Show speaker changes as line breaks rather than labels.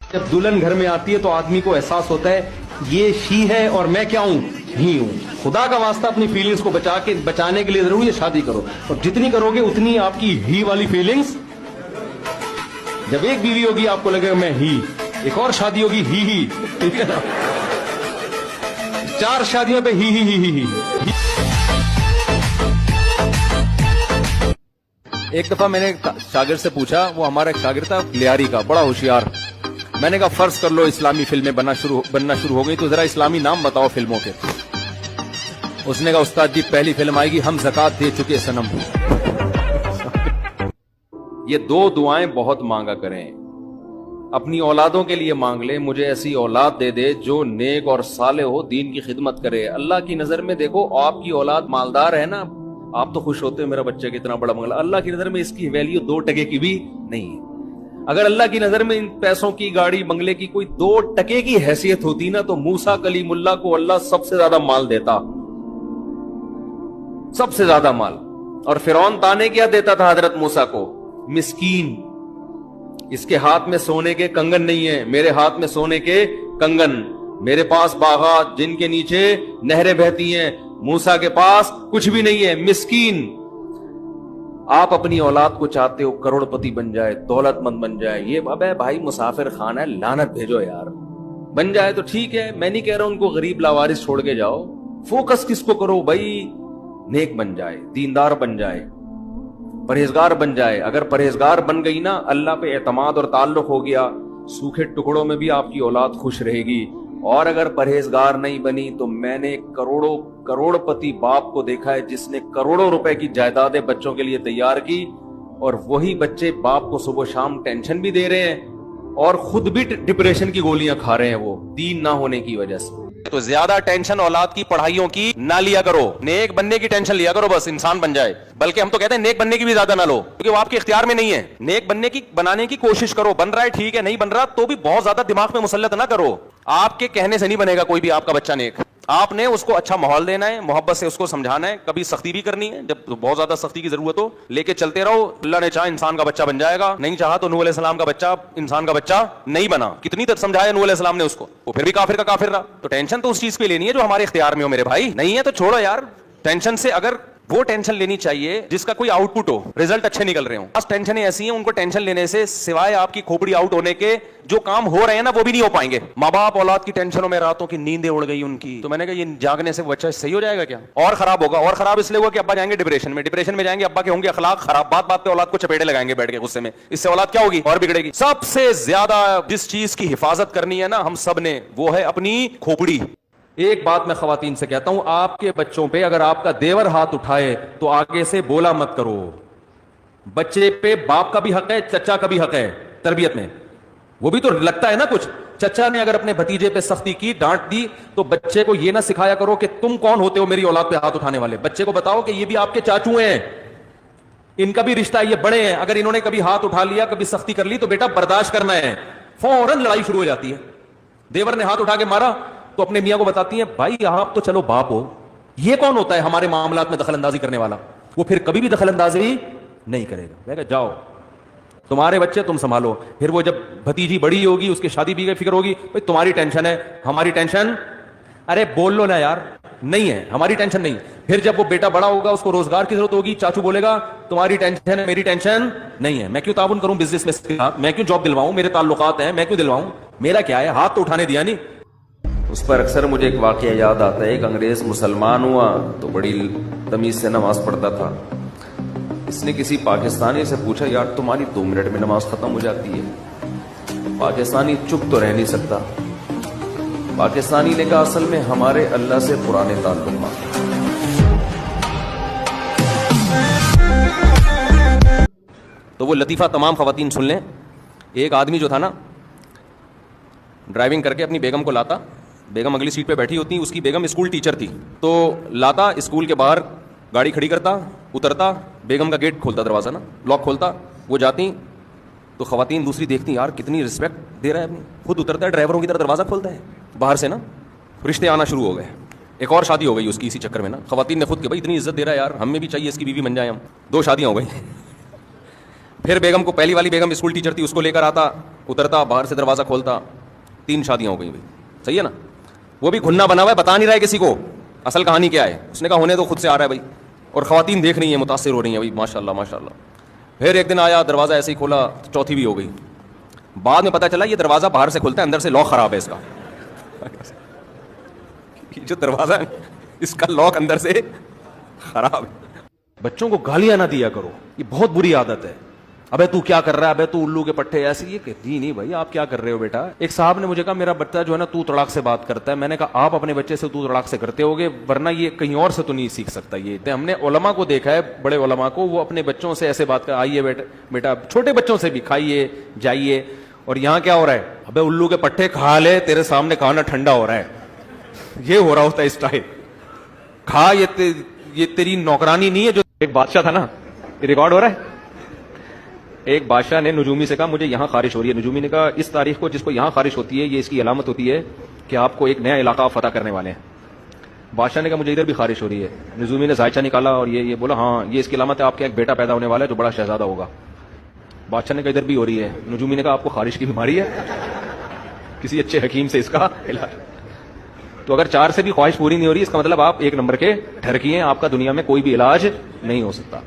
جب दुल्हन घर में आती है तो आदमी को एहसास होता है ये शी है और मैं क्या हूं, ही हूं. खुदा का वास्ता अपनी फीलिंग्स को बचाने के लिए जरूर ये शादी करो, और जितनी करोगे उतनी आपकी ही वाली फीलिंग्स. जब एक बीवी होगी आपको लगेगा मैं ही, एक और शादी होगी ही, ठीक है ना. 4 शादियों पे ही.
एक दफा मैंने शागिर्द से पूछा, वो हमारा एक शागिर्द था लियारी का, बड़ा होशियार. मैंने कहा फर्ज कर लो इस्लामी फिल्में बनना शुरू हो गई, तो जरा इस्लामी नाम बताओ फिल्मों के. उसने कहा उस्ताद जी पहली फिल्म आएगी हम ज़कात दे चुके सनम. ये 2 दुआएं बहुत मांगा करें. अपनी औलादों के लिए मांग ले, मुझे ऐसी औलाद दे दे जो नेक और साले हो, दीन की खिदमत करे. अल्लाह की नजर में देखो आपकी औलाद मालदार है ना, आप तो खुश होते हो मेरा बच्चा कितना बड़ा मंगला. अल्लाह की नजर में इसकी वैल्यू 2 टके की भी नहीं है. अगर अल्लाह की नजर में इन पैसों की, गाड़ी बंगले की कोई 2 टके की हैसियत होती ना, तो मूसा कलीमुल्लाह को अल्लाह सबसे ज्यादा माल देता, सबसे ज्यादा माल. और फिरौन ताने क्या देता था हजरत मूसा को? मिस्कीन. इसके हाथ में सोने के कंगन नहीं है, मेरे हाथ में सोने के कंगन. मेरे पास बागात जिनके नीचे नहरें बहती हैं, मूसा के पास कुछ भी नहीं है, मिस्कीन. आप अपनी औलाद को चाहते हो करोड़पति बन जाए, दौलतमंद बन जाए. ये अबे भाई मुसाफिर खाना है, लानत भेजो यार. बन जाए तो ठीक है, मैं नहीं कह रहा उनको गरीब लावारिस छोड़ के जाओ. फोकस किसको करो भाई? नेक बन जाए, दीनदार बन जाए, परहेजगार बन जाए. अगर परहेजगार बन गई ना, अल्लाह पे एतमाद और ताल्लुक हो गया, सूखे टुकड़ों में भी आपकी औलाद खुश रहेगी. और अगर परहेजगार नहीं बनी तो मैंने करोड़पति बाप को देखा है जिसने करोड़ों रुपए की जायदादें बच्चों के लिए तैयार की, और वही बच्चे बाप को सुबह शाम टेंशन भी दे रहे हैं और खुद भी डिप्रेशन की गोलियां खा रहे हैं, वो दीन ना होने की वजह से. तो ज्यादा टेंशन औलाद की पढ़ाइयों की ना लिया करो, नेक बनने की टेंशन लिया करो, बस इंसान बन जाए. बल्कि हम तो कहते हैं नेक बनने की भी ज्यादा ना लो, क्योंकि वो आपके इख्तियार में नहीं है. नेक बनाने की कोशिश करो. बन रहा है ठीक है, नहीं बन रहा तो भी बहुत ज्यादा दिमाग में मुसल्लत ना करो. आपके कहने से नहीं बनेगा कोई भी आपका बच्चा नेक. आपने उसको अच्छा माहौल देना है, मोहब्बत से उसको समझाना है, कभी सख्ती भी करनी है जब बहुत ज्यादा सख्ती की जरूरत हो, लेके चलते रहो. अल्लाह ने चाहा इंसान का बच्चा बन जाएगा, नहीं चाहा तो नूह अलैहिस्सलाम का बच्चा इंसान का बच्चा नहीं बना. कितनी तक समझाया नूह अलैहिस्सलाम ने उसको, वो फिर भी काफिर का काफिर रहा. तो टेंशन तो उस चीज पे लेनी है जो हमारे इख्तियार में हो मेरे भाई. नहीं है तो छोड़ो यार. टेंशन से अगर वो टेंशन लेनी चाहिए जिसका कोई आउटपुट हो, रिजल्ट अच्छे निकल रहे हो. बस टेंशनें ऐसी हैं, उनको टेंशन लेने से सिवाय आपकी खोपड़ी आउट होने के जो काम हो रहे हैं ना वो भी नहीं हो पाएंगे. माँ बाप औलाद की टेंशनों में रातों की नींदें उड़ गई उनकी, तो मैंने कहा ये जागने से बच्चा सही हो जाएगा क्या? और खराब होगा. और खराब इसलिए होगा कि अब्बा जाएंगे डिप्रेशन में जाएंगे, अब्बा के होंगे अखलाक खराब, बात बात पे औलाद को चपेटे लगाएंगे बैठ के गुस्से में. इससे औलाद क्या होगी? और बिगड़ेगी. सबसे ज्यादा जिस चीज की हिफाजत करनी है ना हम सब ने, वो है अपनी खोपड़ी. एक बात मैं खवातीन से कहता हूं, आपके बच्चों पे अगर आपका देवर हाथ उठाए तो आगे से बोला मत करो. बच्चे पे बाप का भी हक है, चचा का भी हक है तरबियत में. वो भी तो लगता है ना कुछ. चचा ने अगर अपने भतीजे पे सख्ती की, डांट दी, तो बच्चे को ये ना सिखाया करो कि तुम कौन होते हो मेरी औलाद पे हाथ उठाने वाले. बच्चे को बताओ कि ये भी आपके चाचू हैं, इनका भी रिश्ता है, ये बड़े हैं. अगर इन्होंने कभी हाथ उठा लिया, कभी सख्ती कर ली, तो बेटा बर्दाश्त करना है. फौरन लड़ाई शुरू हो जाती है. देवर ने हाथ उठा के मारा तो अपने मियां को बताती है भाई आप तो चलो बाप हो, ये कौन होता है हमारे मामलात में दखलंदाजी करने वाला? वो फिर कभी भी दखलंदाजी नहीं करेगा. जाओ तुम्हारे बच्चे तुम संभालो. फिर वो जब भतीजी बड़ी होगी, उसकी शादी भी की फिक्र होगी, भाई तुम्हारी टेंशन है, हमारी टेंशन. अरे बोल लो ना यार, नहीं है, हमारी टेंशन नहीं. फिर जब वो बेटा बड़ा होगा, उसको रोजगार की जरूरत होगी, चाचू बोलेगा तुम्हारी टेंशन है, मेरी टेंशन नहीं है. मैं क्यों ताउन करूं बिजनेस में, मैं क्यों जॉब दिलवाऊं, मेरे ताल्लुकात हैं, मैं क्यों दिलवाऊं, मेरा क्या है, हाथ तो उठाने दिया नहीं. उस पर अक्सर मुझे एक वाकया याद आता है. एक अंग्रेज मुसलमान हुआ तो बड़ी तमीज से नमाज पढ़ता था. इसने किसी पाकिस्तानी से पूछा यार तुम्हारी 2 मिनट में नमाज खत्म हो जाती है. पाकिस्तानी चुप तो रह नहीं सकता. पाकिस्तानी ने कहा असल में हमारे अल्लाह से पुराने ताल्लुक. तो वो लतीफा तमाम खवातीन सुन लें. एक आदमी जो था ना, ड्राइविंग करके अपनी बेगम को लाता, बेगम अगली सीट पे बैठी होती, उसकी बेगम स्कूल टीचर थी, तो लाता स्कूल के बाहर गाड़ी खड़ी करता, उतरता, बेगम का गेट खोलता, दरवाज़ा ना लॉक खोलता, वो जाती तो खवातीन दूसरी देखती यार कितनी रिस्पेक्ट दे रहा है अपनी. खुद उतरता है, ड्राइवरों की तरह दरवाज़ा खोलता है बाहर से ना. रिश्ते आना शुरू हो गए. एक और शादी हो गई उसकी इसी चक्कर में ना. खवातीन ने खुद के भाई इतनी इज्जत दे रहा है यार, हमें भी चाहिए इसकी बीवी बन जाए हम. 2 शादियाँ हो गई. پھر بیگم کو, پہلی والی بیگم اسکول ٹیچر تھی, اس کو لے کر آتا, اترتا, باہر سے دروازہ کھولتا, 3 شادیاں ہو گئی بھائی. صحیح ہے نا. وہ بھی گھننا بنا ہوا ہے, بتا نہیں رہا ہے کسی کو اصل کہانی کیا ہے. اس نے کہا ہونے تو خود سے آ رہا ہے بھائی, اور خواتین دیکھ رہی ہیں, متاثر ہو رہی ہیں بھائی, ماشاء اللہ ماشاء اللہ. پھر ایک دن آیا, دروازہ ایسے ہی کھولا, چوتھی بھی ہو گئی. بعد میں پتا چلا یہ دروازہ باہر سے کھلتا ہے, اندر سے لاک خراب ہے اس کا. جو دروازہ ہے اس کا لاک اندر سے خراب ہے. بچوں کو گالیاں نہ دیا کرو, یہ بہت بری عادت ہے. ابے تو کیا کر رہا ہے, ابے تو الو کے پٹھے, ایسے. یہ کہ جی نہیں بھائی آپ کیا کر رہے ہو بیٹا. ایک صاحب نے مجھے کہا میرا بچہ جو ہے نا تو تڑاک سے بات کرتا ہے. میں نے کہا آپ اپنے بچے سے تو تڑاک سے کرتے ہوگے, ورنہ یہ کہیں اور سے تو نہیں سیکھ سکتا. یہ ہم نے علماء کو دیکھا ہے, بڑے علماء کو, وہ اپنے بچوں سے ایسے بات کر, آئیے بیٹا, چھوٹے بچوں سے بھی کھائیے جائیے. اور یہاں کیا ہو رہا ہے, ابے الو کے پٹھے کھا لے, تیرے سامنے کھانا ٹھنڈا ہو رہا ہے. یہ ہو رہا ہوتا ہے اسٹائل. کھا, یہ تیری نوکرانی نہیں ہے. جو ایک بادشاہ تھا نا, یہ ریکارڈ ہو رہا ہے. ایک بادشاہ نے نجومی سے کہا مجھے یہاں خارش ہو رہی ہے. نجومی نے کہا اس تاریخ کو جس کو یہاں خارش ہوتی ہے یہ اس کی علامت ہوتی ہے کہ آپ کو ایک نیا علاقہ فتح کرنے والے ہیں. بادشاہ نے کہا مجھے ادھر بھی خارش ہو رہی ہے. نجومی نے ذائچہ نکالا اور یہ بولا ہاں یہ اس کی علامت ہے, آپ کا ایک بیٹا پیدا ہونے والا ہے جو بڑا شہزادہ ہوگا. بادشاہ نے کہا ادھر بھی ہو رہی ہے. نجومی نے کہا آپ کو خارش کی بیماری ہے, کسی اچھے حکیم سے اس کا علاج. تو اگر 4 سے بھی خواہش پوری نہیں ہو رہی, اس کا مطلب آپ 1 نمبر کے ٹھرکی ہیں, آپ کا دنیا میں کوئی بھی علاج نہیں ہو سکتا.